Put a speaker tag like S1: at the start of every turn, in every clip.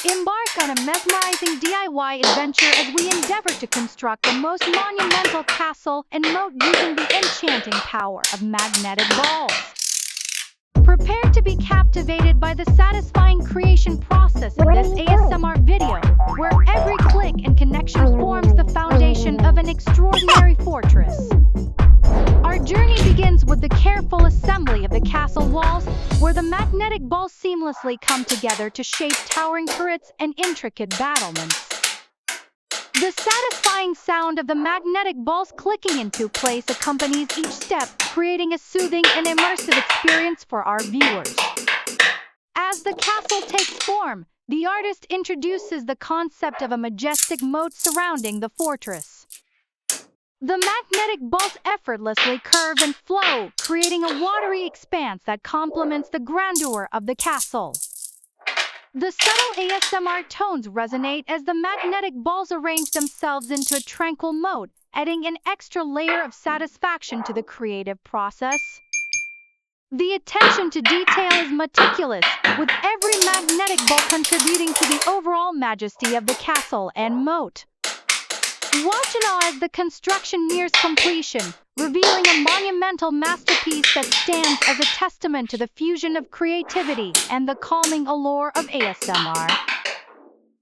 S1: Embark on a mesmerizing DIY adventure as we endeavor to construct the most monumental castle and moat using the enchanting power of magnetic balls. Prepare to be captivated by the satisfying creation process in this ASMR video, where every click and connection forms the foundation of an extraordinary fortress. Our journey begins with the careful assembly of the castle walls, where the magnetic balls seamlessly come together to shape towering turrets and intricate battlements. The satisfying sound of the magnetic balls clicking into place accompanies each step, creating a soothing and immersive experience for our viewers. As the castle takes form, the artist introduces the concept of a majestic moat surrounding the fortress. The magnetic balls effortlessly curve and flow, creating a watery expanse that complements the grandeur of the castle. The subtle ASMR tones resonate as the magnetic balls arrange themselves into a tranquil moat, adding an extra layer of satisfaction to the creative process. The attention to detail is meticulous, with every magnetic ball contributing to the overall majesty of the castle and moat. Watch in awe as the construction nears completion, revealing a monumental masterpiece that stands as a testament to the fusion of creativity and the calming allure of ASMR.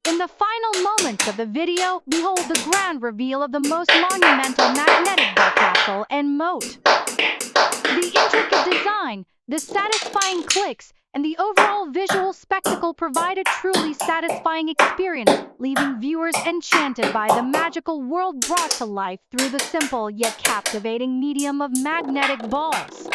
S1: In the final moments of the video, behold the grand reveal of the most monumental magnetic ball castle and moat. The intricate design, the satisfying clicks, and the overall visual spectacle provide a truly satisfying experience, leaving viewers enchanted by the magical world brought to life through the simple yet captivating medium of magnetic balls.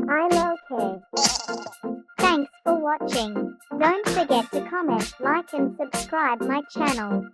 S2: I'm okay. Thanks for watching. Don't forget to comment, like and subscribe my channel.